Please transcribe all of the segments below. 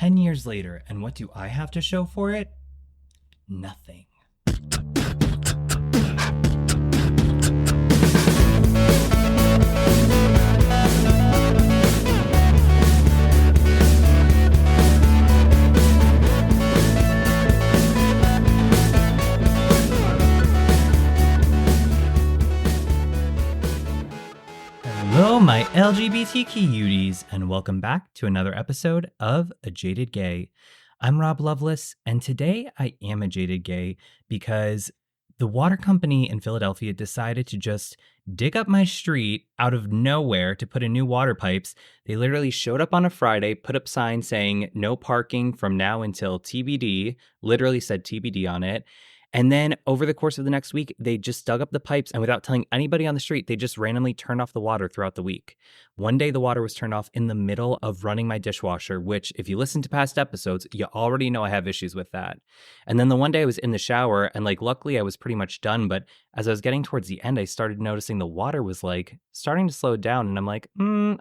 10 years later, and what do I have to show for it? Nothing. Hello, my LGBTQ cuties, and welcome back to another episode of A Jaded Gay. I'm Rob Lovelace, and today I am a jaded gay because the water company in Philadelphia decided to just dig up my street out of nowhere to put in new water pipes. They literally showed up on a Friday, put up signs saying no parking from now until TBD, literally said TBD on it. And then over the course of the next week, they just dug up the pipes, and without telling anybody on the street, they just randomly turned off the water throughout the week. One day, the water was turned off in the middle of running my dishwasher, which if you listen to past episodes, you already know I have issues with that. And then the one day I was in the shower, and luckily I was pretty much done. But as I was getting towards the end, I started noticing the water was starting to slow down. And I'm like,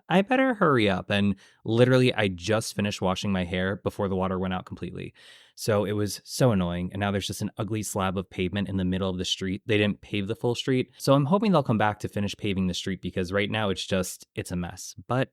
I better hurry up. And literally, I just finished washing my hair before the water went out completely. So it was so annoying. And now there's just an ugly slab of pavement in the middle of the street. They didn't pave the full street. So I'm hoping they'll come back to finish paving the street because right now it's a mess. But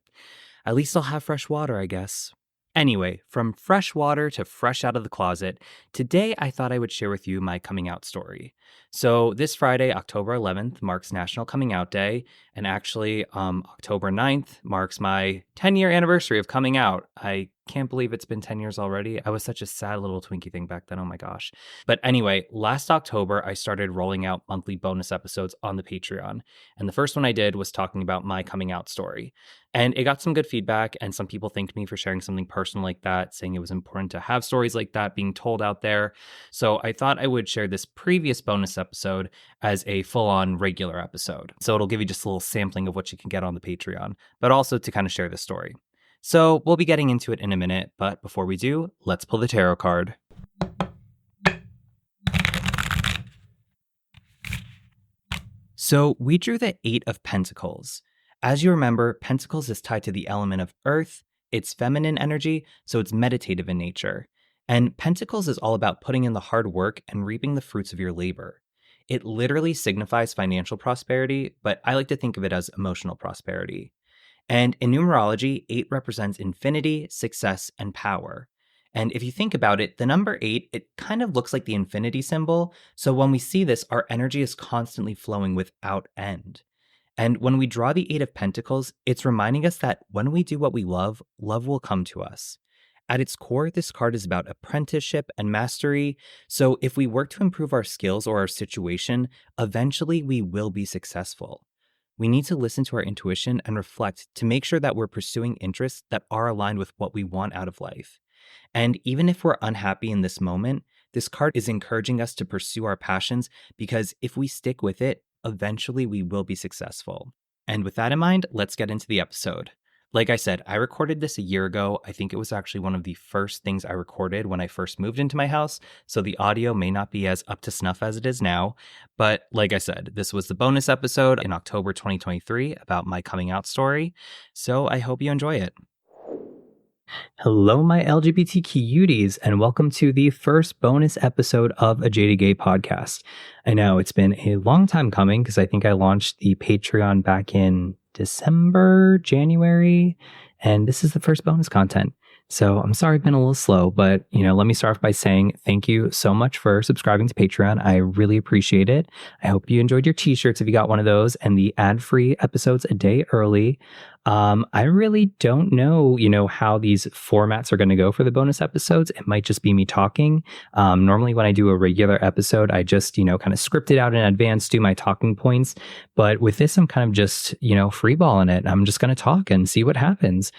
at least I'll have fresh water, I guess. Anyway, from fresh water to fresh out of the closet, today I thought I would share with you my coming out story. So this Friday, October 11th, marks National Coming Out Day. And actually, October 9th marks my 10-year anniversary of coming out. I can't believe it's been 10 years already. I was such a sad little Twinkie thing back then. Oh my gosh. But anyway, last October, I started rolling out monthly bonus episodes on the Patreon. And the first one I did was talking about my coming out story. And it got some good feedback, and some people thanked me for sharing something personal like that, saying it was important to have stories like that being told out there. So I thought I would share this previous bonus episode as a full-on regular episode. So it'll give you just a little sampling of what you can get on the Patreon, but also to kind of share the story. So we'll be getting into it in a minute, but before we do, let's pull the tarot card. So we drew the 8 of Pentacles. As you remember, Pentacles is tied to the element of earth. It's feminine energy, so it's meditative in nature. And Pentacles is all about putting in the hard work and reaping the fruits of your labor. It literally signifies financial prosperity, but I like to think of it as emotional prosperity. And in numerology, 8 represents infinity, success, and power. And if you think about it, the number 8, it kind of looks like the infinity symbol. So when we see this, our energy is constantly flowing without end. And when we draw the 8 of Pentacles, it's reminding us that when we do what we love, love will come to us. At its core, this card is about apprenticeship and mastery. So if we work to improve our skills or our situation, eventually we will be successful. We need to listen to our intuition and reflect to make sure that we're pursuing interests that are aligned with what we want out of life. And even if we're unhappy in this moment, this card is encouraging us to pursue our passions because if we stick with it, eventually we will be successful. And with that in mind, let's get into the episode. Like I said, I recorded this a year ago. I think it was actually one of the first things I recorded when I first moved into my house, so the audio may not be as up to snuff as it is now. But like I said, this was the bonus episode in October 2023 about my coming out story, so I hope you enjoy it. Hello, my LGBTQ cuties, and welcome to the first bonus episode of A Jaded Gay podcast. I know it's been a long time coming because I think I launched the Patreon back in December, January, and this is the first bonus content. So I'm sorry I've been a little slow, but let me start off by saying thank you so much for subscribing to Patreon. I really appreciate it. I hope you enjoyed your t-shirts if you got one of those and the ad-free episodes a day early. I really don't know, how these formats are going to go for the bonus episodes. It might just be me talking. Normally when I do a regular episode, I just, kind of script it out in advance, do my talking points. But with this, I'm kind of just, freeballing it. I'm just going to talk and see what happens.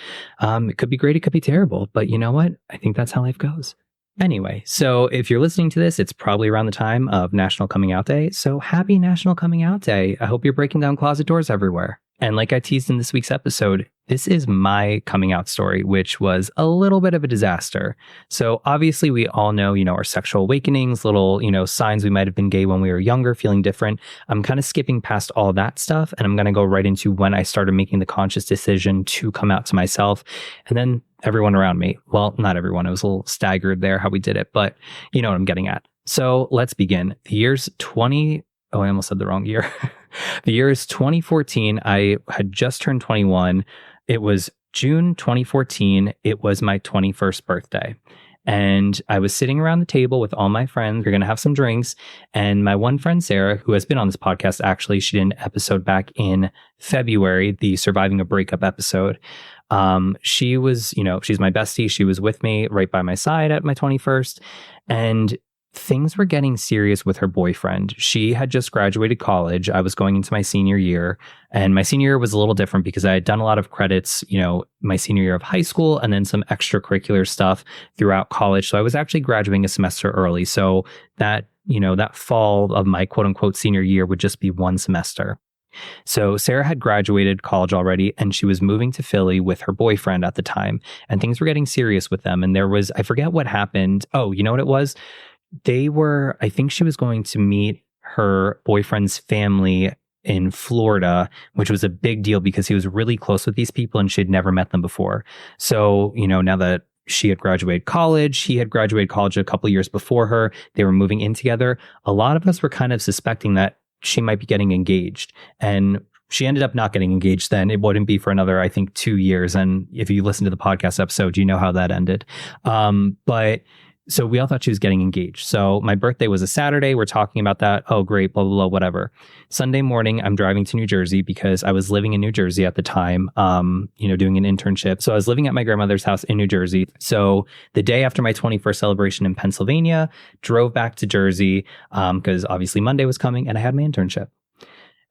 It could be great. It could be terrible. But you know what? I think that's how life goes. Anyway, so if you're listening to this, it's probably around the time of National Coming Out Day. So happy National Coming Out Day. I hope you're breaking down closet doors everywhere. And like I teased in this week's episode, this is my coming out story, which was a little bit of a disaster. So obviously we all know, our sexual awakenings, little, signs we might have been gay when we were younger, feeling different. I'm kind of skipping past all that stuff, and I'm going to go right into when I started making the conscious decision to come out to myself. And then everyone around me, well, not everyone, it was a little staggered there how we did it, but you know what I'm getting at. So let's begin. I almost said the wrong year. The year is 2014. I had just turned 21. It was June 2014. It was my 21st birthday. And I was sitting around the table with all my friends. We're going to have some drinks. And my one friend, Sarah, who has been on this podcast, actually, she did an episode back in February, the Surviving a Breakup episode. She was, she's my bestie. She was with me right by my side at my 21st. And things were getting serious with her boyfriend. She had just graduated college. I was going into my senior year, and my senior year was a little different because I had done a lot of credits, my senior year of high school, and then some extracurricular stuff throughout college. So I was actually graduating a semester early. So that fall of my quote unquote senior year would just be one semester. So Sarah had graduated college already, and she was moving to Philly with her boyfriend at the time, and things were getting serious with them. And I forget what happened. Oh, you know what it was? I think she was going to meet her boyfriend's family in Florida, which was a big deal because he was really close with these people and she had never met them before. So, now that she had graduated college, he had graduated college a couple years before her, they were moving in together. A lot of us were kind of suspecting that she might be getting engaged. And she ended up not getting engaged then. It wouldn't be for another, I think, 2 years. And if you listen to the podcast episode, you know how that ended. So we all thought she was getting engaged. So my birthday was a Saturday. We're talking about that. Oh, great, blah, blah, blah, whatever. Sunday morning, I'm driving to New Jersey because I was living in New Jersey at the time, doing an internship. So I was living at my grandmother's house in New Jersey. So the day after my 21st celebration in Pennsylvania, drove back to Jersey because obviously Monday was coming and I had my internship.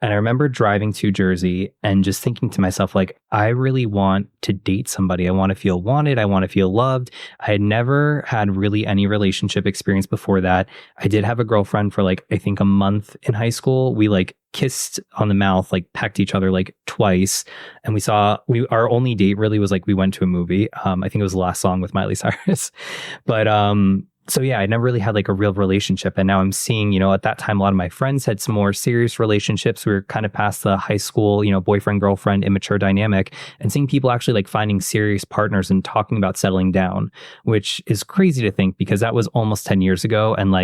And I remember driving to Jersey and just thinking to myself, like, I really want to date somebody. I want to feel wanted. I want to feel loved. I had never had really any relationship experience before that. I did have a girlfriend for I think a month in high school. We kissed on the mouth, pecked each other twice. And our only date really was we went to a movie. I think it was the last song with Miley Cyrus. But, so yeah, I never really had a real relationship. And now I'm seeing, at that time, a lot of my friends had some more serious relationships. We were kind of past the high school, boyfriend, girlfriend, immature dynamic, and seeing people actually finding serious partners and talking about settling down, which is crazy to think because that was almost 10 years ago. And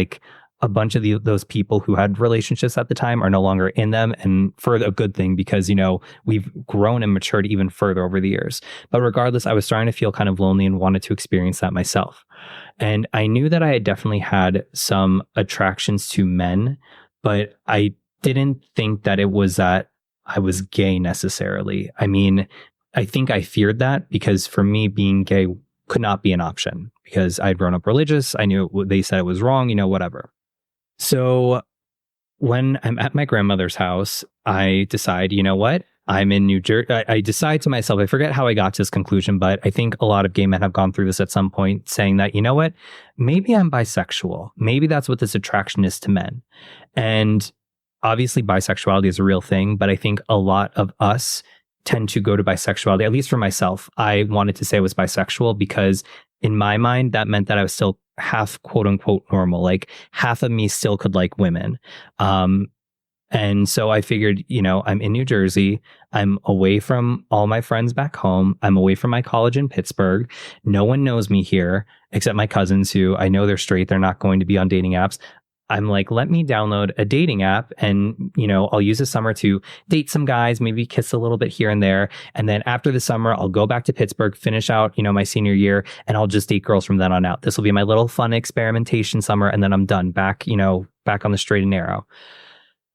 a bunch of those people who had relationships at the time are no longer in them, and for a good thing because, we've grown and matured even further over the years. But regardless, I was starting to feel kind of lonely and wanted to experience that myself. And I knew that I had definitely had some attractions to men, but I didn't think that it was that I was gay necessarily. I mean, I think I feared that because for me, being gay could not be an option because I'd grown up religious. I knew they said it was wrong, whatever. So when I'm at my grandmother's house, I decide, you know what? I'm in New Jersey. I decide to myself, I forget how I got to this conclusion, but I think a lot of gay men have gone through this at some point, saying that, you know what? Maybe I'm bisexual. Maybe that's what this attraction is to men. And obviously bisexuality is a real thing, but I think a lot of us tend to go to bisexuality, at least for myself. I wanted to say I was bisexual because in my mind, that meant that I was still half quote unquote normal. Half of me still could like women. And so I figured, I'm in New Jersey. I'm away from all my friends back home. I'm away from my college in Pittsburgh. No one knows me here except my cousins who I know they're straight. They're not going to be on dating apps. I'm let me download a dating app and, I'll use the summer to date some guys, maybe kiss a little bit here and there. And then after the summer, I'll go back to Pittsburgh, finish out, my senior year, and I'll just date girls from then on out. This will be my little fun experimentation summer. And then I'm done back on the straight and narrow.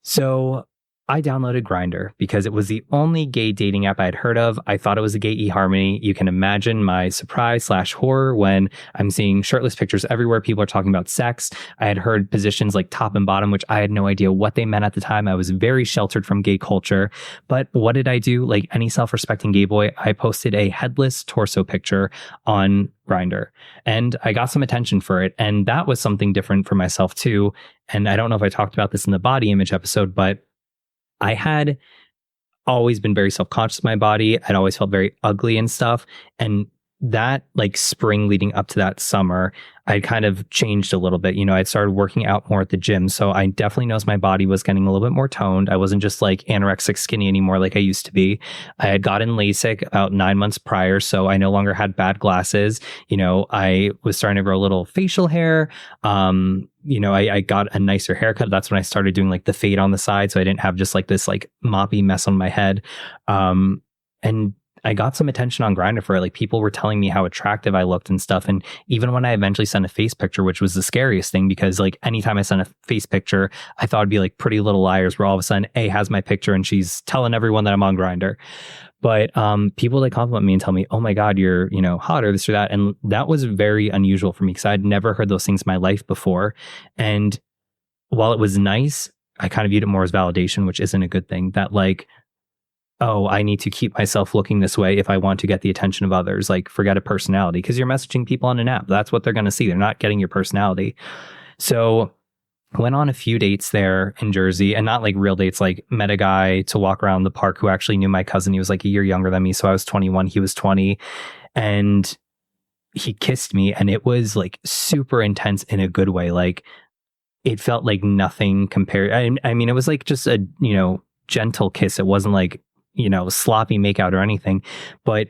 So I downloaded Grindr because it was the only gay dating app I had heard of. I thought it was a gay eHarmony. You can imagine my surprise/horror when I'm seeing shirtless pictures everywhere. People are talking about sex. I had heard positions like top and bottom, which I had no idea what they meant at the time. I was very sheltered from gay culture. But what did I do? Like any self-respecting gay boy, I posted a headless torso picture on Grindr, and I got some attention for it. And that was something different for myself too. And I don't know if I talked about this in the body image episode, but I had always been very self-conscious of my body. I'd always felt very ugly and stuff. And that like spring leading up to that summer, I kind of changed a little bit. You know, I'd started working out more at the gym. So I definitely noticed my body was getting a little bit more toned. I wasn't just like anorexic skinny anymore like I used to be. I had gotten LASIK about 9 months prior. So I no longer had bad glasses. You know, I was starting to grow a little facial hair. You know, I got a nicer haircut. That's when I started doing like the fade on the side. So I didn't have just like this like moppy mess on my head. And I got some attention on Grindr for it. Like people were telling me how attractive I looked and stuff. And even when I eventually sent a face picture, which was the scariest thing, because like anytime I sent a face picture, I thought it'd be like Pretty Little Liars, where all of a sudden A has my picture and she's telling everyone that I'm on Grindr. But people like compliment me and tell me, oh my God, you're, you know, hot or this or that. And that was very unusual for me because I'd never heard those things in my life before. And while it was nice, I kind of viewed it more as validation, which isn't a good thing. That like, oh, I need to keep myself looking this way if I want to get the attention of others. Like, forget a personality, because you're messaging people on an app. That's what they're going to see. They're not getting your personality. So I went on a few dates there in Jersey, and not like real dates, like met a guy to walk around the park who actually knew my cousin. He was like a year younger than me. So I was 21, he was 20. And he kissed me, and it was like super intense in a good way. Like, it felt like nothing compared. I mean, it was like just a, you know, gentle kiss. It wasn't like, you know, sloppy makeout or anything, but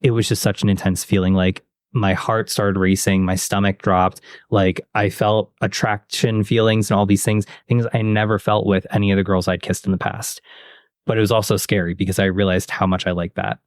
it was just such an intense feeling. Like my heart started racing, my stomach dropped, like I felt attraction feelings and all these things I never felt with any of the girls I'd kissed in the past. But it was also scary because I realized how much I liked that.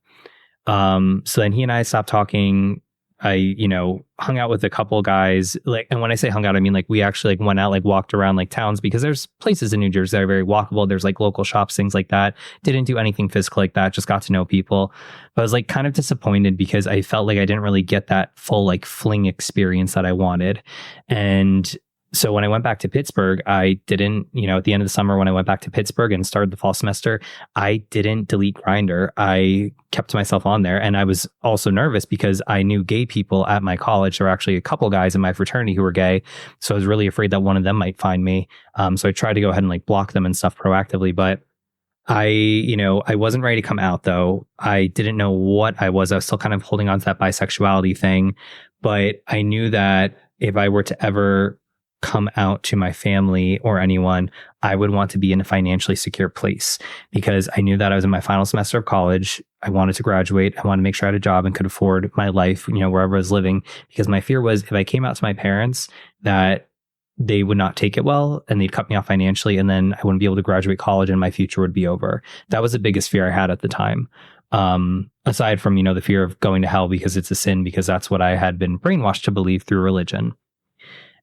So then he and I stopped talking. I, you know, hung out with a couple guys, like, and when I say hung out, I mean like we actually like went out, like walked around like towns, because there's places in New Jersey that are very walkable. There's like local shops, things like that. Didn't do anything physical like that, just got to know people. But I was like kind of disappointed because I felt like I didn't really get that full like fling experience that I wanted. And so when I went back to Pittsburgh, I didn't, you know, at the end of the summer, when I went back to Pittsburgh and started the fall semester, I didn't delete Grindr. I kept myself on there. And I was also nervous because I knew gay people at my college. There were actually a couple guys in my fraternity who were gay. So I was really afraid that one of them might find me. So I tried to go ahead and like block them and stuff proactively. But you know, I wasn't ready to come out though. I didn't know what I was. I was still kind of holding on to that bisexuality thing. But I knew that if I were to ever come out to my family or anyone, I would want to be in a financially secure place, because I knew that I was in my final semester of college. I wanted to graduate. I wanted to make sure I had a job and could afford my life, you know, wherever I was living, because my fear was if I came out to my parents that they would not take it well and they'd cut me off financially, and then I wouldn't be able to graduate college and my future would be over. That was the biggest fear I had at the time. Aside from, you know, the fear of going to hell because it's a sin, because that's what I had been brainwashed to believe through religion.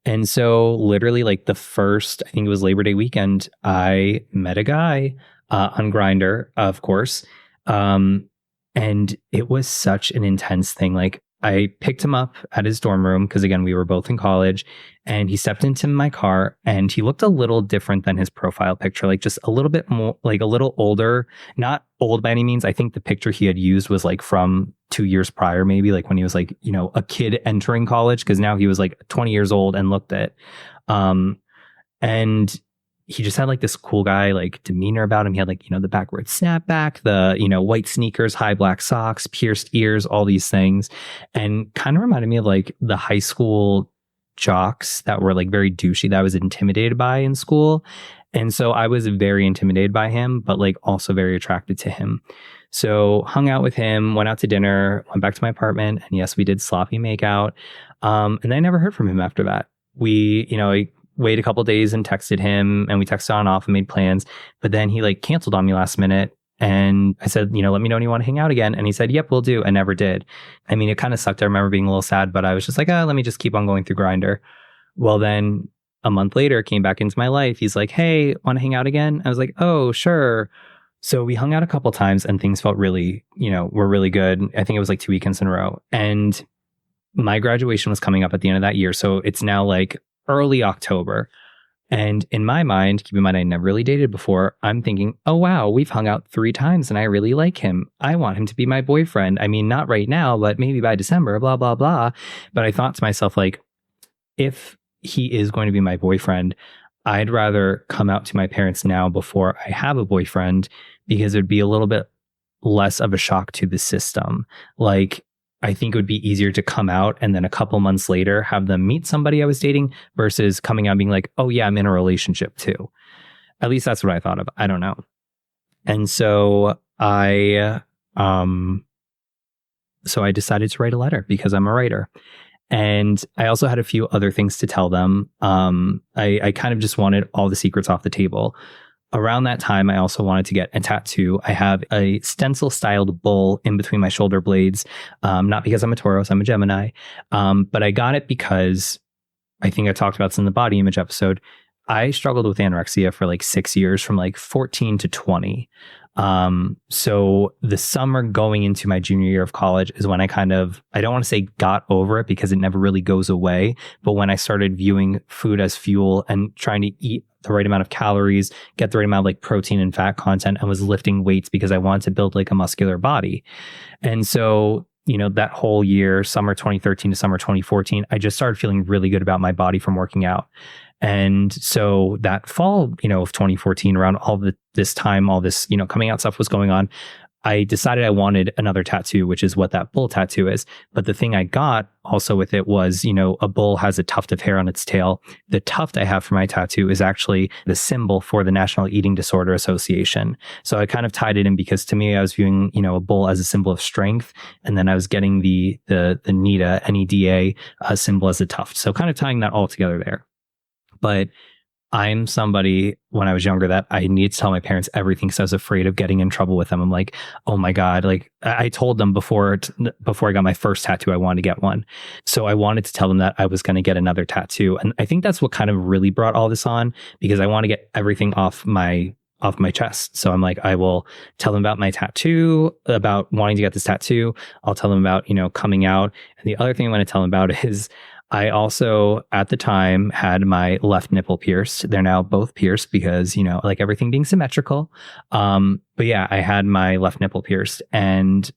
And so literally like the first, I think it was Labor Day weekend, I met a guy on Grindr, of course. And it was such an intense thing. Like I picked him up at his dorm room because, again, we were both in college, and he stepped into my car and he looked a little different than his profile picture, like just a little bit more, like a little older, not old by any means. I think the picture he had used was like from 2 years prior, maybe like when he was like, you know, a kid entering college, because now he was like 20 years old and looked it. And he just had like this cool guy, like demeanor about him. He had like, you know, the backwards snapback, the, you know, white sneakers, high black socks, pierced ears, all these things. And kind of reminded me of like the high school jocks that were like very douchey that I was intimidated by in school. And so I was very intimidated by him, but like also very attracted to him. So hung out with him, went out to dinner, went back to my apartment. And yes, we did sloppy makeout. And I never heard from him after that. We, you know, I waited a couple of days and texted him, and we texted on and off and made plans. But then he like canceled on me last minute. And I said, you know, let me know when you want to hang out again. And he said, yep, we'll do. And never did. I mean, it kind of sucked. I remember being a little sad, but I was just like, let me just keep on going through Grindr. Well, then a month later, came back into my life. He's like, hey, want to hang out again? I was like, oh, sure. So we hung out a couple times and things felt really, you know, were really good. I think it was like 2 weekends in a row. And my graduation was coming up at the end of that year. So it's now like early October. And in my mind, keep in mind, I never really dated before. I'm thinking, oh, wow, we've hung out 3 times and I really like him. I want him to be my boyfriend. I mean, not right now, but maybe by December, blah, blah, blah. But I thought to myself, like, if he is going to be my boyfriend, I'd rather come out to my parents now before I have a boyfriend, because it would be a little bit less of a shock to the system. Like, I think it would be easier to come out and then a couple months later have them meet somebody I was dating versus coming out and being like, oh yeah, I'm in a relationship too. At least that's what I thought of. I don't know. And so I decided to write a letter because I'm a writer. And I also had a few other things to tell them. I kind of just wanted all the secrets off the table. Around that time, I also wanted to get a tattoo. I have a stencil styled bull in between my shoulder blades. Not because I'm a Taurus, I'm a Gemini. But I got it because I think I talked about this in the body image episode. I struggled with anorexia for like 6 years, from like 14 to 20. So the summer going into my junior year of college is when I don't want to say got over it because it never really goes away. But when I started viewing food as fuel and trying to eat the right amount of calories, get the right amount of like protein and fat content, and was lifting weights because I wanted to build like a muscular body. And so, that whole year, summer 2013 to summer 2014, I just started feeling really good about my body from working out. And so that fall, of 2014, around this time, all this, coming out stuff was going on, I decided I wanted another tattoo, which is what that bull tattoo is. But the thing I got also with it was, a bull has a tuft of hair on its tail. The tuft I have for my tattoo is actually the symbol for the National Eating Disorder Association. So I kind of tied it in because to me, I was viewing, a bull as a symbol of strength. And then I was getting the NEDA, NEDA symbol as a tuft. So kind of tying that all together there. But I'm somebody, when I was younger, that I needed to tell my parents everything because I was afraid of getting in trouble with them. I'm like, oh my God. Like, I told them before I got my first tattoo, I wanted to get one. So I wanted to tell them that I was going to get another tattoo. And I think that's what kind of really brought all this on, because I want to get everything off my chest. So I'm like, I will tell them about my tattoo, about wanting to get this tattoo. I'll tell them about, coming out. And the other thing I want to tell them about is, I also, at the time, had my left nipple pierced. They're now both pierced because, like everything being symmetrical. But yeah, I had my left nipple pierced, and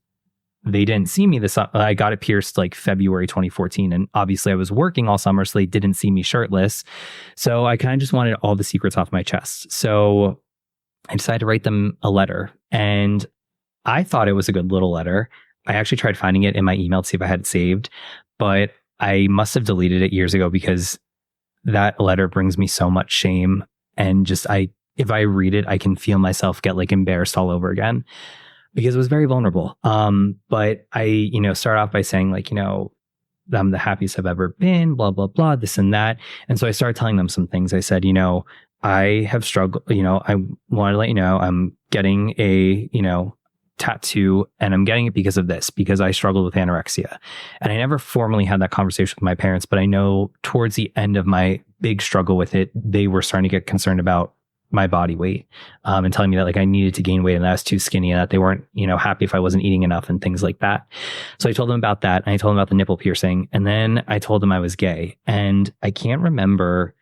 they didn't see me this. I got it pierced like February 2014. And obviously I was working all summer, so they didn't see me shirtless. So I kind of just wanted all the secrets off my chest. So I decided to write them a letter, and I thought it was a good little letter. I actually tried finding it in my email to see if I had it saved, but I must have deleted it years ago because that letter brings me so much shame. And just, if I read it, I can feel myself get like embarrassed all over again because it was very vulnerable. But I, start off by saying like, I'm the happiest I've ever been, blah, blah, blah, this and that. And so I started telling them some things. I said, I have struggled, I want to let you know, I'm getting a, tattoo, and I'm getting it because of this, because I struggled with anorexia. And I never formally had that conversation with my parents, but I know towards the end of my big struggle with it, they were starting to get concerned about my body weight, and telling me that like I needed to gain weight and that I was too skinny, and that they weren't, happy if I wasn't eating enough and things like that. So I told them about that, and I told them about the nipple piercing, and then I told them I was gay. And I can't remember,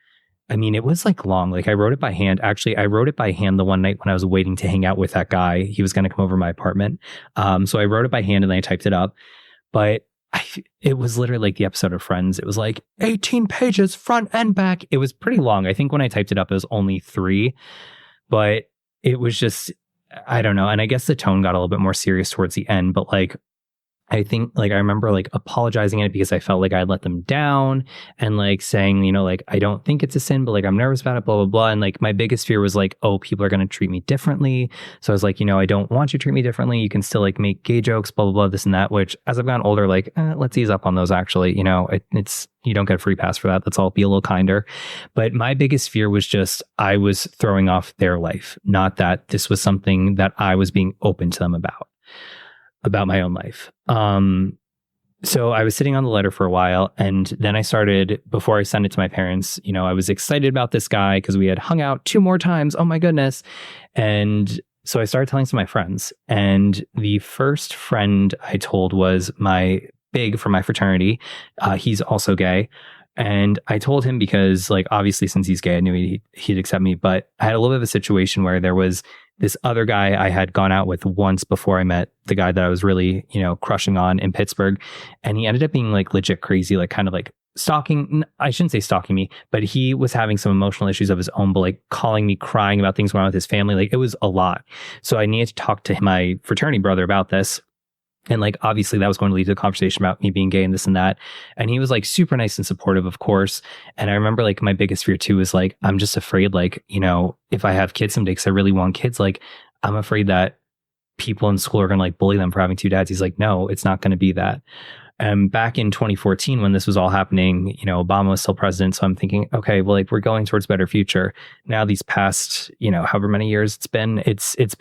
it was like long. Like I wrote it by hand. Actually, I wrote it by hand the one night when I was waiting to hang out with that guy. He was going to come over to my apartment. So I wrote it by hand and then I typed it up. But it was literally like the episode of Friends. It was like 18 pages front and back. It was pretty long. I think when I typed it up, it was only 3. But it was just, I don't know. And I guess the tone got a little bit more serious towards the end. But like, I think like I remember like apologizing in it because I felt like I had let them down, and like saying, like, I don't think it's a sin, but like I'm nervous about it, blah, blah, blah. And like my biggest fear was like, oh, people are going to treat me differently. So I was like, I don't want you to treat me differently. You can still like make gay jokes, blah, blah, blah, this and that, which as I've gotten older, like, let's ease up on those actually. It's, you don't get a free pass for that. Let's all be a little kinder. But my biggest fear was just I was throwing off their life, not that this was something that I was being open to them about my own life. So I was sitting on the letter for a while, and then I started, before I sent it to my parents, I was excited about this guy because we had hung out 2 more times. Oh my goodness. And so I started telling some of my friends, and the first friend I told was my big from my fraternity. He's also gay. And I told him because like, obviously since he's gay, I knew he'd accept me, but I had a little bit of a situation where there was this other guy I had gone out with once before I met the guy that I was really, crushing on in Pittsburgh. And he ended up being like legit crazy, like kind of like stalking, I shouldn't say stalking me, but he was having some emotional issues of his own, but like calling me, crying about things going on with his family. Like it was a lot. So I needed to talk to my fraternity brother about this. And like, obviously that was going to lead to a conversation about me being gay and this and that. And he was like super nice and supportive, of course. And I remember like my biggest fear too is like, I'm just afraid, like, you know, if I have kids someday, because I really want kids, like I'm afraid that people in school are going to like bully them for having two dads. He's like, no, it's not going to be that. And back in 2014, when this was all happening, you know, Obama was still president. So I'm thinking, okay, well, like we're going towards a better future. Now, these past, you know, however many years it's been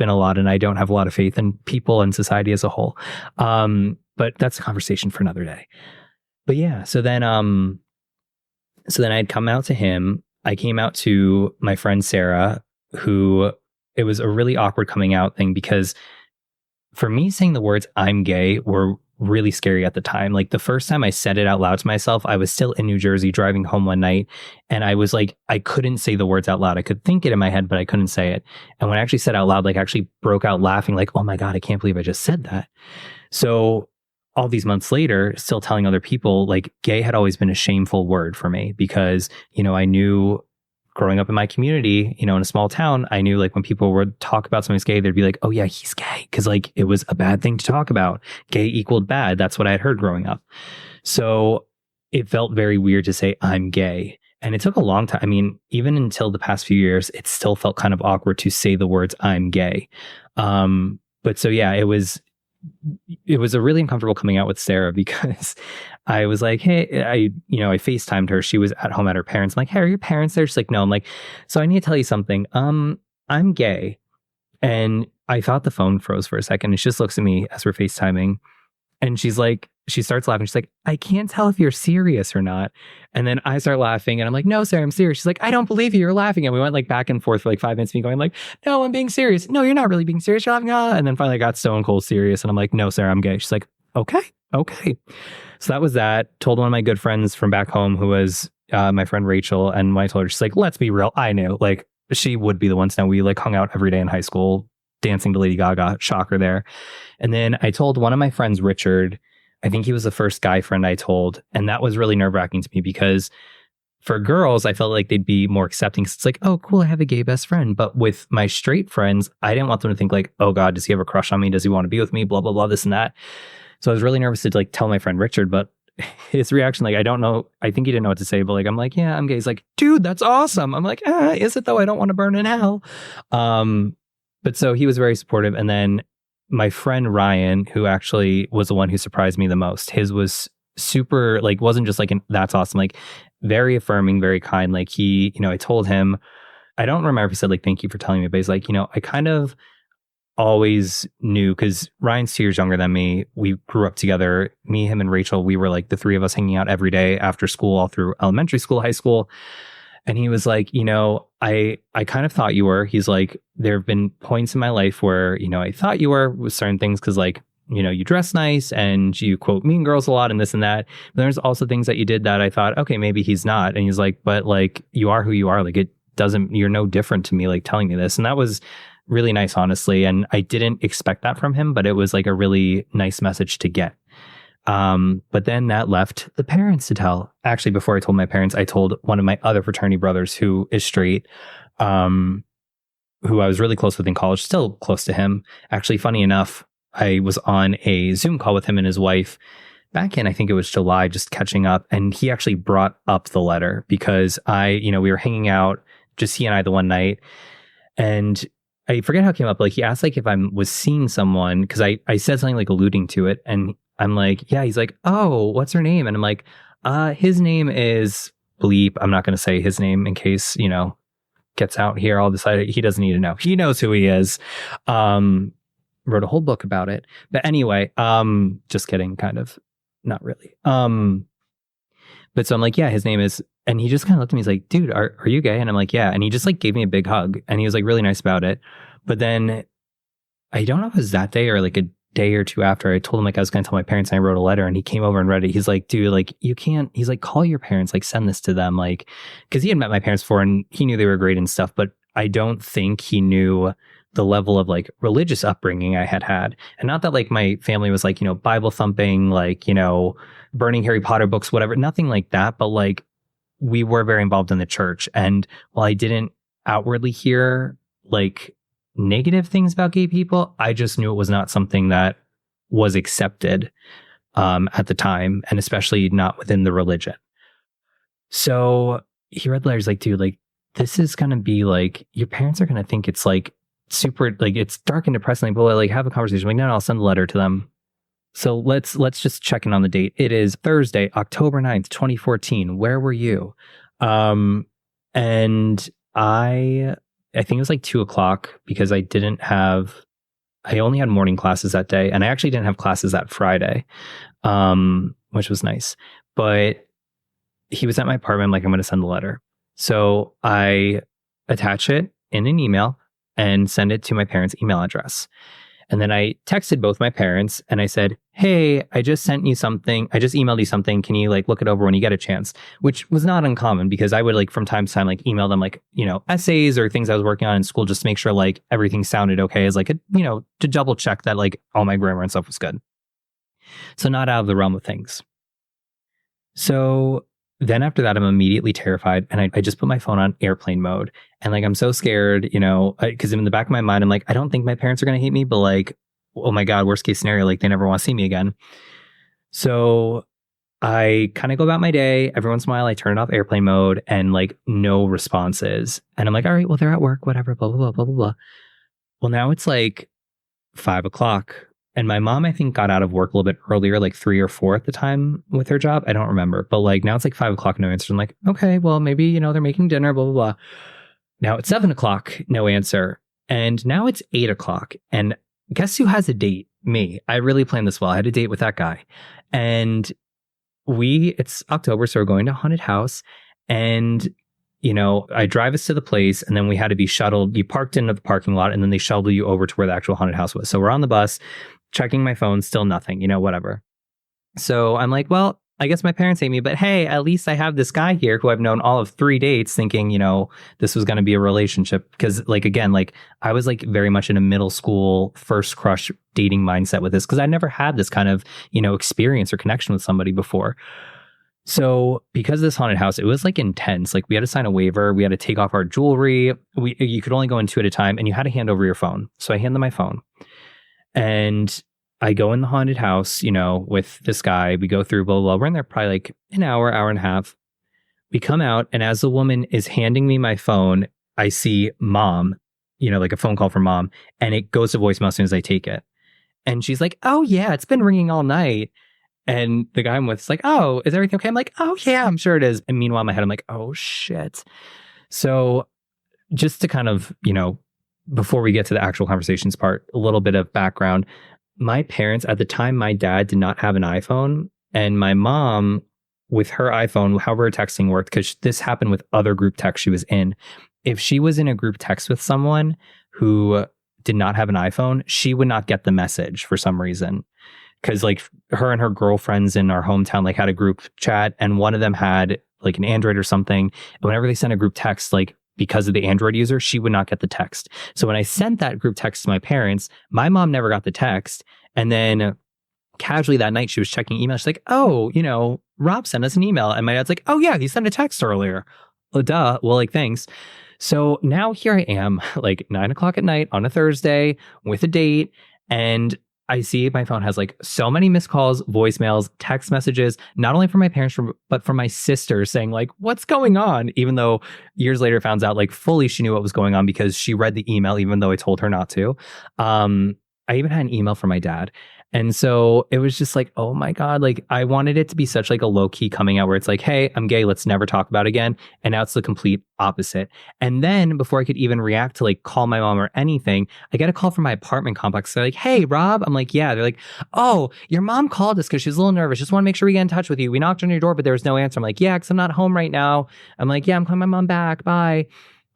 a lot, and I don't have a lot of faith in people and society as a whole. But that's a conversation for another day. But yeah, so then I had come out to him. I came out to my friend Sarah, who it was a really awkward coming out thing because for me, saying the words "I'm gay" were really scary at the time. Like the first time I said it out loud to myself, I was still in New Jersey driving home one night. And I was like, I couldn't say the words out loud. I could think it in my head, but I couldn't say it. And when I actually said out loud, like I actually broke out laughing, like, oh my God, I can't believe I just said that. So all these months later, still telling other people, like gay had always been a shameful word for me because, you know, I knew growing up in my community, you know, in a small town, I knew like when people would talk about someone's gay, they'd be like, oh yeah, he's gay. Cause like it was a bad thing to talk about. Gay equaled bad. That's what I had heard growing up. So it felt very weird to say I'm gay. And it took a long time. I mean, even until the past few years, it still felt kind of awkward to say the words I'm gay. But so yeah, it was a really uncomfortable coming out with Sarah because I was like, hey, I FaceTimed her. She was at home at her parents. I'm like, hey, are your parents there? She's like, no. I'm like, so I need to tell you something. I'm gay. And I thought the phone froze for a second. And she just looks at me as we're FaceTiming. And she's like, she starts laughing. She's like, I can't tell if you're serious or not. And then I start laughing and I'm like, no, Sarah, I'm serious. She's like, I don't believe you. You're laughing. And we went like back and forth for like 5 minutes, me going like, no, I'm being serious. No, you're not really being serious. You're laughing. Ah. And then finally I got stone cold serious. And I'm like, no, Sarah, I'm gay. She's like, okay. So that was that. Told one of my good friends from back home who was my friend Rachel. And when I told her, she's like, let's be real. I knew like she would be the one to know. We like hung out every day in high school, dancing to Lady Gaga. Shocker there. And then I told one of my friends, Richard, I think he was the first guy friend I told. And that was really nerve-wracking to me because for girls, I felt like they'd be more accepting. It's like, oh, cool, I have a gay best friend. But with my straight friends, I didn't want them to think like, oh God, does he have a crush on me? Does he want to be with me? Blah, blah, blah, this and that. So I was really nervous to like tell my friend Richard, but his reaction, like, I don't know. I think he didn't know what to say, but like, I'm like, yeah, I'm gay. He's like, dude, that's awesome. I'm like, is it though? I don't want to burn in hell. But so he was very supportive. And then my friend Ryan, who actually was the one who surprised me the most, his was super, like, wasn't just like, that's awesome. Like very affirming, very kind. Like he, you know, I told him, I don't remember if he said like, thank you for telling me, but he's like, you know, I kind of always knew because Ryan's 2 years younger than me. We grew up together, me, him, and Rachel. We were like the three of us hanging out every day after school, all through elementary school, high school. And he was like, you know, I kind of thought you were. He's like, there have been points in my life where, you know, I thought you were with certain things because like, you know, you dress nice and you quote Mean Girls a lot and this and that. But there's also things that you did that I thought, okay, maybe he's not. And he's like, but like, you are who you are. Like it doesn't, you're no different to me, like telling me this. And that was really nice, honestly. And I didn't expect that from him, but it was like a really nice message to get. But then that left the parents to tell. Actually, before I told my parents, I told one of my other fraternity brothers who is straight, who I was really close with in college, still close to him. Actually, funny enough, I was on a Zoom call with him and his wife back in, I think it was July, just catching up. And he actually brought up the letter because we were hanging out, just he and I the one night. And I forget how it came up. Like he asked like if I was seeing someone because I said something like alluding to it. And I'm like, yeah, he's like, oh, what's her name? And I'm like, his name is bleep. I'm not going to say his name in case, you know, gets out here. I'll decide he doesn't need to know. He knows who he is. Wrote a whole book about it. But anyway, just kidding, kind of. Not really. But so I'm like, yeah, his name is, and he just kind of looked at me. He's like, dude, are you gay? And I'm like, yeah. And he just like gave me a big hug and he was like really nice about it. But then I don't know if it was that day or like a day or two after, I told him like I was going to tell my parents and I wrote a letter and he came over and read it. He's like, dude, like you can't, he's like, call your parents, like send this to them. Like, cause he had met my parents before and he knew they were great and stuff, but I don't think he knew the level of like religious upbringing I had had. And not that like my family was like, Bible thumping, like, burning Harry Potter books, whatever, nothing like that. But like we were very involved in the church. And while I didn't outwardly hear like negative things about gay people, I just knew it was not something that was accepted at the time, and especially not within the religion. So he read the letters like, dude, like, this is going to be like, your parents are going to think it's like super, like it's dark and depressing, but like have a conversation. I'm like, no, I'll send a letter to them. So let's just check in on the date. It is Thursday, October 9th, 2014. Where were you? And I think it was like 2:00 because I only had morning classes that day, and I actually didn't have classes that Friday, which was nice. But he was at my apartment. I'm like, I'm going to send a letter. So I attach it in an email and send it to my parents' email address. And then I texted both my parents and I said, hey, I just sent you something. I just emailed you something. Can you like look it over when you get a chance? Which was not uncommon because I would like from time to time like email them like, essays or things I was working on in school just to make sure like everything sounded okay as like, to double check that like all my grammar and stuff was good. So not out of the realm of things. So then after that, I'm immediately terrified. And I just put my phone on airplane mode. And like, I'm so scared, because in the back of my mind, I'm like, I don't think my parents are going to hate me, but like, oh my God, worst case scenario, like they never want to see me again. So I kind of go about my day. Every once in a while, I turn it off airplane mode and like no responses. And I'm like, all right, well, they're at work, whatever, blah, blah, blah, blah, blah, blah. Well, now it's like 5:00. And my mom, I think, got out of work a little bit earlier, like 3 or 4 at the time with her job. I don't remember. But like now it's like 5:00, no answer. I'm like, okay, well, maybe, they're making dinner, blah, blah, blah. Now it's 7:00, no answer. And now it's 8:00. And guess who has a date? Me. I really planned this well. I had a date with that guy. And it's October, so we're going to a haunted house. And I drive us to the place and then we had to be shuttled. You parked into the parking lot and then they shuttled you over to where the actual haunted house was. So we're on the bus, checking my phone, still nothing, whatever. So I'm like, well, I guess my parents hate me, but hey, at least I have this guy here who I've known all of 3 dates thinking, this was going to be a relationship. Because like, again, like I was like very much in a middle school first crush dating mindset with this because I never had this kind of, experience or connection with somebody before. So because of this haunted house, it was like intense. Like we had to sign a waiver. We had to take off our jewelry. You could only go in 2 at a time and you had to hand over your phone. So I hand them my phone and I go in the haunted house, with this guy. We go through blah, blah, blah. We're in there probably like an hour, hour and a half. We come out and as the woman is handing me my phone, I see mom, like a phone call from mom, and it goes to voicemail as soon as I take it. And she's like, oh yeah, it's been ringing all night. And the guy I'm with is like, oh, is everything okay? I'm like, oh, yeah, I'm sure it is. And meanwhile, in my head, I'm like, oh, shit. So just to kind of, before we get to the actual conversations part, a little bit of background. My parents, at the time, my dad did not have an iPhone. And my mom, with her iPhone, however her texting worked, because this happened with other group texts she was in. If she was in a group text with someone who did not have an iPhone, she would not get the message for some reason. Because like her and her girlfriends in our hometown like had a group chat and one of them had like an Android or something. And whenever they sent a group text, like because of the Android user, she would not get the text. So when I sent that group text to my parents, my mom never got the text. And then casually that night she was checking email. She's like, oh, Rob sent us an email. And my dad's like, oh yeah, he sent a text earlier. Oh, duh. Well, like, thanks. So now here I am like 9:00 at night on a Thursday with a date. And I see my phone has like so many missed calls, voicemails, text messages, not only from my parents, but from my sister saying like, what's going on? Even though years later found out like fully she knew what was going on because she read the email, even though I told her not to. I even had an email from my dad. And so it was just like, oh my God, like I wanted it to be such like a low key coming out where it's like, hey, I'm gay. Let's never talk about it again. And now it's the complete opposite. And then before I could even react to like call my mom or anything, I get a call from my apartment complex. They're like, hey, Rob. I'm like, yeah. They're like, oh, your mom called us because she was a little nervous. Just want to make sure we get in touch with you. We knocked on your door, but there was no answer. I'm like, yeah, because I'm not home right now. I'm like, yeah, I'm calling my mom back. Bye.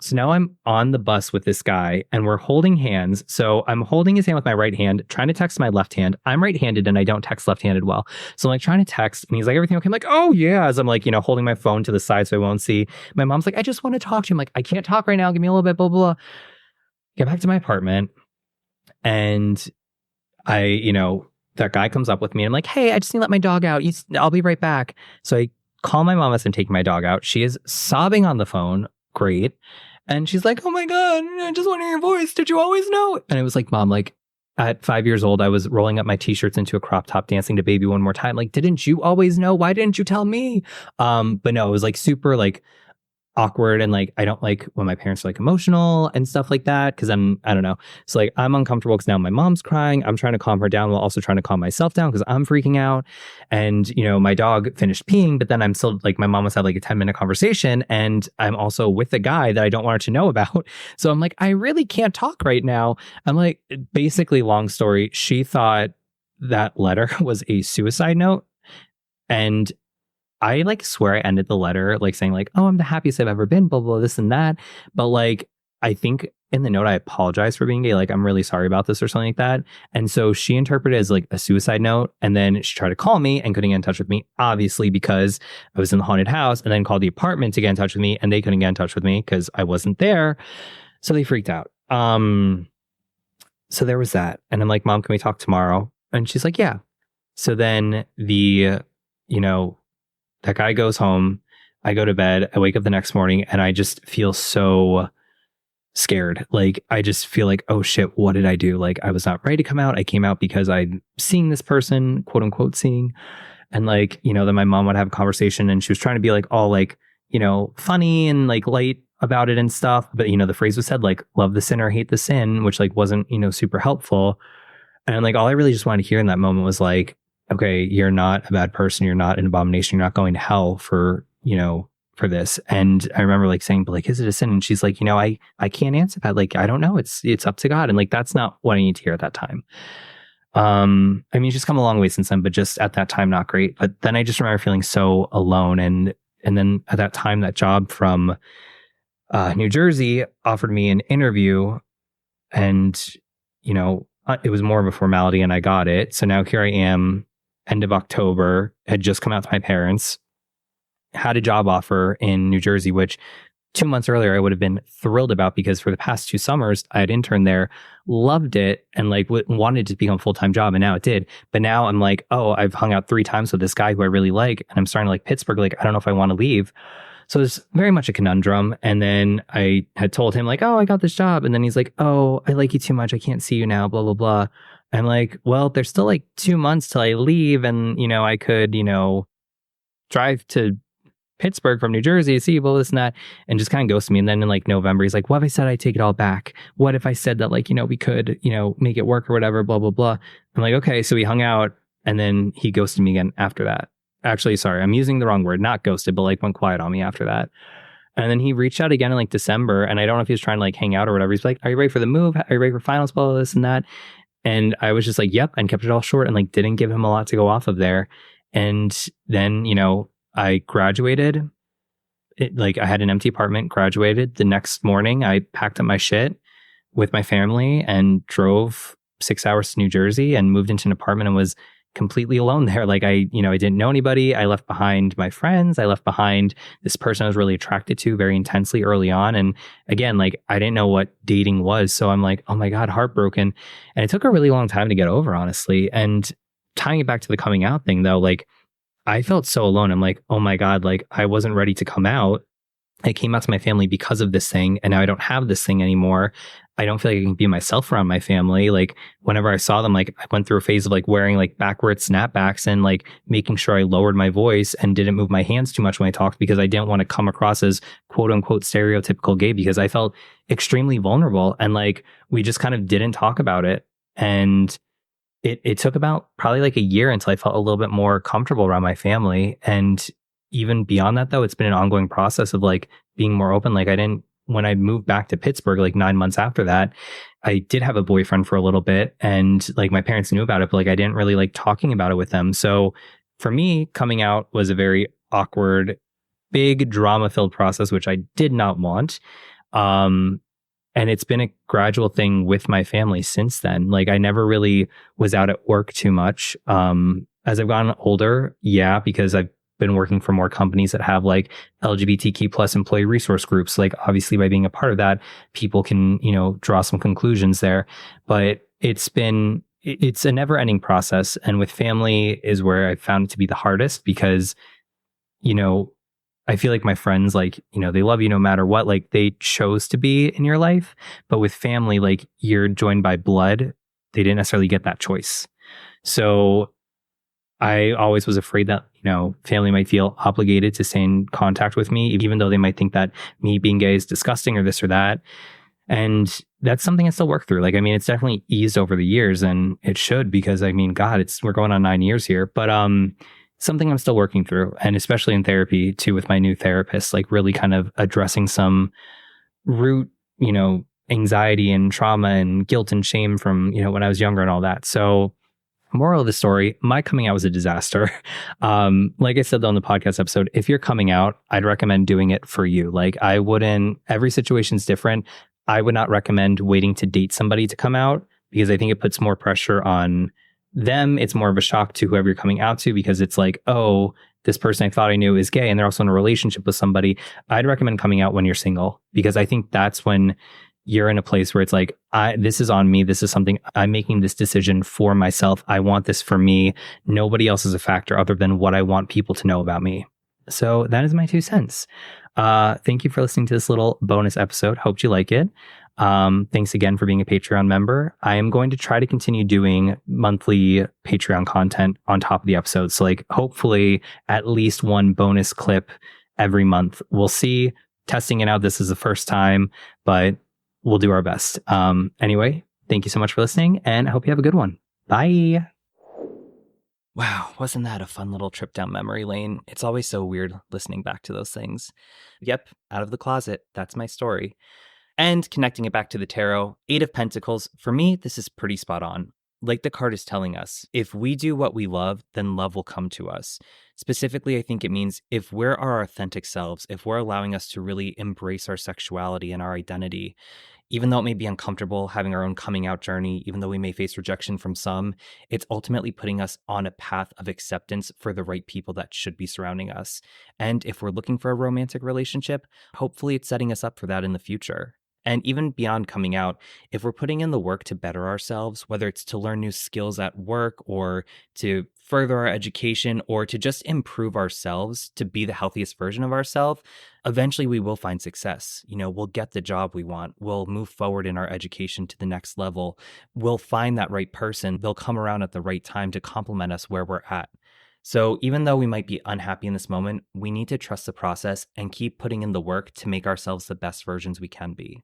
So now I'm on the bus with this guy and we're holding hands. So I'm holding his hand with my right hand, trying to text my left hand. I'm right-handed and I don't text left-handed well. So I'm like trying to text and he's like, everything okay? I'm like, oh yeah. As I'm like, holding my phone to the side so I won't see. My mom's like, I just want to talk to you. I'm like, I can't talk right now. Give me a little bit, blah, blah, blah. Get back to my apartment, and that guy comes up with me and I'm like, hey, I just need to let my dog out. I'll be right back. So I call my mom as I'm taking my dog out. She is sobbing on the phone. Great. And she's like, oh my God, I just want to hear your voice. Did you always know? And it was like, Mom, like at 5 years old, I was rolling up my t-shirts into a crop top, dancing to Baby One More Time. Like, didn't you always know? Why didn't you tell me? But no, it was like super like awkward, and like I don't like when my parents are like emotional and stuff like that, because I don't know, so like I'm uncomfortable because now my mom's crying. I'm trying to calm her down while also trying to calm myself down because I'm freaking out. And my dog finished peeing, but then I'm still like, my mom must have like a 10-minute conversation, and I'm also with a guy that I don't want her to know about. So I'm like, I really can't talk right now. I'm like, basically, long story, she thought that letter was a suicide note, and I like swear I ended the letter like saying like, oh, I'm the happiest I've ever been, blah, blah, this and that. But like, I think in the note, I apologize for being gay. Like, I'm really sorry about this or something like that. And so she interpreted it as like a suicide note. And then she tried to call me and couldn't get in touch with me, obviously, because I was in the haunted house, and then called the apartment to get in touch with me, and they couldn't get in touch with me because I wasn't there. So they freaked out. So there was that. And I'm like, Mom, can we talk tomorrow? And she's like, yeah. So then that guy goes home, I go to bed, I wake up the next morning, and I just feel so scared. Like, I just feel like, oh shit, what did I do? Like, I was not ready to come out. I came out because I'm seeing this person, quote unquote seeing. And like, then my mom would have a conversation, and she was trying to be like all like, funny and like light about it and stuff. But, the phrase was said like, love the sinner, hate the sin, which like wasn't, super helpful. And like, all I really just wanted to hear in that moment was like, okay, you're not a bad person. You're not an abomination. You're not going to hell for this. And I remember like saying, but like, is it a sin? And she's like, I can't answer that. Like, I don't know. It's up to God. And like, that's not what I need to hear at that time. I mean, she's come a long way since then, but just at that time, not great. But then I just remember feeling so alone. And then at that time, that job from New Jersey offered me an interview, and, it was more of a formality, and I got it. So now here I am, end of October, had just come out to my parents, had a job offer in New Jersey, which 2 months earlier I would have been thrilled about, because for the past 2 summers I had interned there, loved it, and like wanted to become a full-time job, and now it did. But now I'm like, oh, I've hung out 3 times with this guy who I really like, and I'm starting to like Pittsburgh. Like, I don't know if I want to leave. So it's very much a conundrum. And then I had told him like, oh, I got this job. And then he's like, oh, I like you too much. I can't see you now, blah, blah, blah. I'm like, well, there's still like 2 months till I leave. And, I could, drive to Pittsburgh from New Jersey, see, blah, this and that, and just kind of ghosted me. And then in like November, he's like, what if I said I take it all back? What if I said that like, we could, make it work or whatever, blah, blah, blah. I'm like, okay. So we hung out, and then he ghosted me again after that. Actually, sorry, I'm using the wrong word, not ghosted, but like went quiet on me after that. And then he reached out again in like December, and I don't know if he was trying to like hang out or whatever. He's like, are you ready for the move? Are you ready for finals, blah, blah, this and that? And I was just like, yep, and kept it all short, and like didn't give him a lot to go off of there. And then, I graduated. I had an empty apartment, graduated. The next morning, I packed up my shit with my family and drove 6 hours to New Jersey and moved into an apartment and was completely alone there. Like I didn't know anybody. I left behind my friends. I left behind this person I was really attracted to very intensely early on. And again, like I didn't know what dating was. So I'm like, oh my God, heartbroken. And it took a really long time to get over, honestly. And tying it back to the coming out thing though, like I felt so alone. I'm like, oh my God, like I wasn't ready to come out. I came out to my family because of this thing, and now I don't have this thing anymore. I don't feel like I can be myself around my family. Like whenever I saw them, like I went through a phase of like wearing like backward snapbacks and like making sure I lowered my voice and didn't move my hands too much when I talked, because I didn't want to come across as quote unquote stereotypical gay, because I felt extremely vulnerable, and like we just kind of didn't talk about it. And it took about probably like a year until I felt a little bit more comfortable around my family. And even beyond that, though, it's been an ongoing process of like being more open. Like when I moved back to Pittsburgh, like 9 months after that, I did have a boyfriend for a little bit, and like my parents knew about it, but like I didn't really like talking about it with them. So for me, coming out was a very awkward, big drama filled process, which I did not want. And it's been a gradual thing with my family since then. Like I never really was out at work too much. As I've gotten older, yeah, because I've been working for more companies that have like LGBTQ plus employee resource groups. Like obviously by being a part of that, people can, draw some conclusions there. But it's a never ending process. And with family is where I found it to be the hardest because, I feel like my friends, like, they love you no matter what, like they chose to be in your life. But with family, like you're joined by blood. They didn't necessarily get that choice. So I always was afraid that, family might feel obligated to stay in contact with me, even though they might think that me being gay is disgusting or this or that. And that's something I still work through. Like, I mean, it's definitely eased over the years and it should, because I mean, God, we're going on 9 years here, but, something I'm still working through, and especially in therapy too, with my new therapist, like really kind of addressing some root, anxiety and trauma and guilt and shame from, when I was younger and all that. So moral of the story, my coming out was a disaster. Like I said on the podcast episode, if you're coming out, I'd recommend doing it for you. Like every situation's different. I would not recommend waiting to date somebody to come out, because I think it puts more pressure on them. It's more of a shock to whoever you're coming out to, because it's like, oh, this person I thought I knew is gay and they're also in a relationship with somebody. I'd recommend coming out when you're single, because I think that's when you're in a place where it's like, this is on me. This is something I'm making this decision for myself. I want this for me. Nobody else is a factor other than what I want people to know about me. So that is my 2 cents. Thank you for listening to this little bonus episode. Hope you like it. Thanks again for being a Patreon member. I am going to try to continue doing monthly Patreon content on top of the episodes. So like hopefully at least one bonus clip every month. We'll see. Testing it out. This is the first time, but we'll do our best. Anyway, thank you so much for listening, and I hope you have a good one. Bye. Wow, wasn't that a fun little trip down memory lane? It's always so weird listening back to those things. Yep, out of the closet. That's my story. And connecting it back to the tarot, 8 of Pentacles, for me, this is pretty spot on. Like the card is telling us, if we do what we love, then love will come to us. Specifically, I think it means if we're our authentic selves, if we're allowing us to really embrace our sexuality and our identity, even though it may be uncomfortable having our own coming out journey, even though we may face rejection from some, it's ultimately putting us on a path of acceptance for the right people that should be surrounding us. And if we're looking for a romantic relationship, hopefully it's setting us up for that in the future. And even beyond coming out, if we're putting in the work to better ourselves, whether it's to learn new skills at work or to further our education or to just improve ourselves to be the healthiest version of ourselves, eventually we will find success. We'll get the job we want. We'll move forward in our education to the next level. We'll find that right person. They'll come around at the right time to complement us where we're at. So even though we might be unhappy in this moment, we need to trust the process and keep putting in the work to make ourselves the best versions we can be.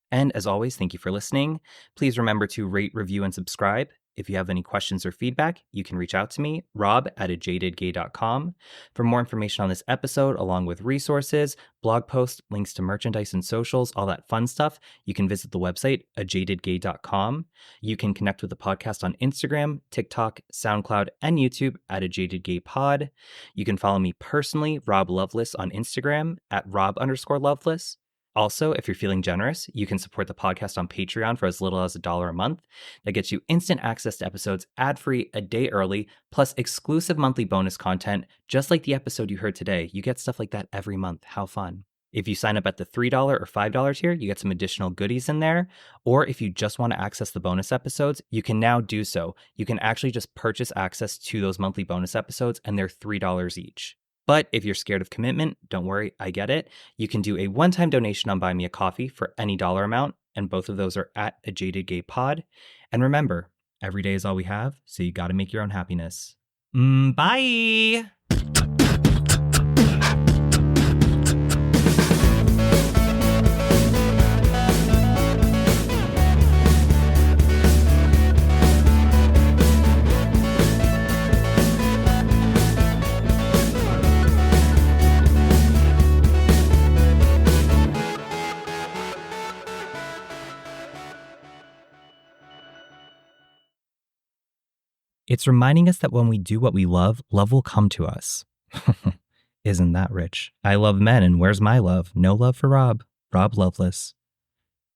And as always, thank you for listening. Please remember to rate, review, and subscribe. If you have any questions or feedback, you can reach out to me, rob@ajadedgay.com. For more information on this episode, along with resources, blog posts, links to merchandise and socials, all that fun stuff, you can visit the website, ajadedgay.com. You can connect with the podcast on Instagram, TikTok, SoundCloud, and YouTube @ajadedgaypod. You can follow me personally, Rob Loveless, on Instagram @Rob_Loveless. Also, if you're feeling generous, you can support the podcast on Patreon for as little as $1 a month. That gets you instant access to episodes ad-free a day early, plus exclusive monthly bonus content, just like the episode you heard today. You get stuff like that every month. How fun. If you sign up at the $3 or $5 tier, you get some additional goodies in there. Or if you just want to access the bonus episodes, you can now do so. You can actually just purchase access to those monthly bonus episodes, and they're $3 each. But if you're scared of commitment, don't worry, I get it. You can do a one-time donation on Buy Me a Coffee for any dollar amount, and both of those are @AJadedGayPod. And remember, every day is all we have, so you gotta make your own happiness. Bye! It's reminding us that when we do what we love, love will come to us. Isn't that rich? I love men, and where's my love? No love for Rob. Rob Loveless.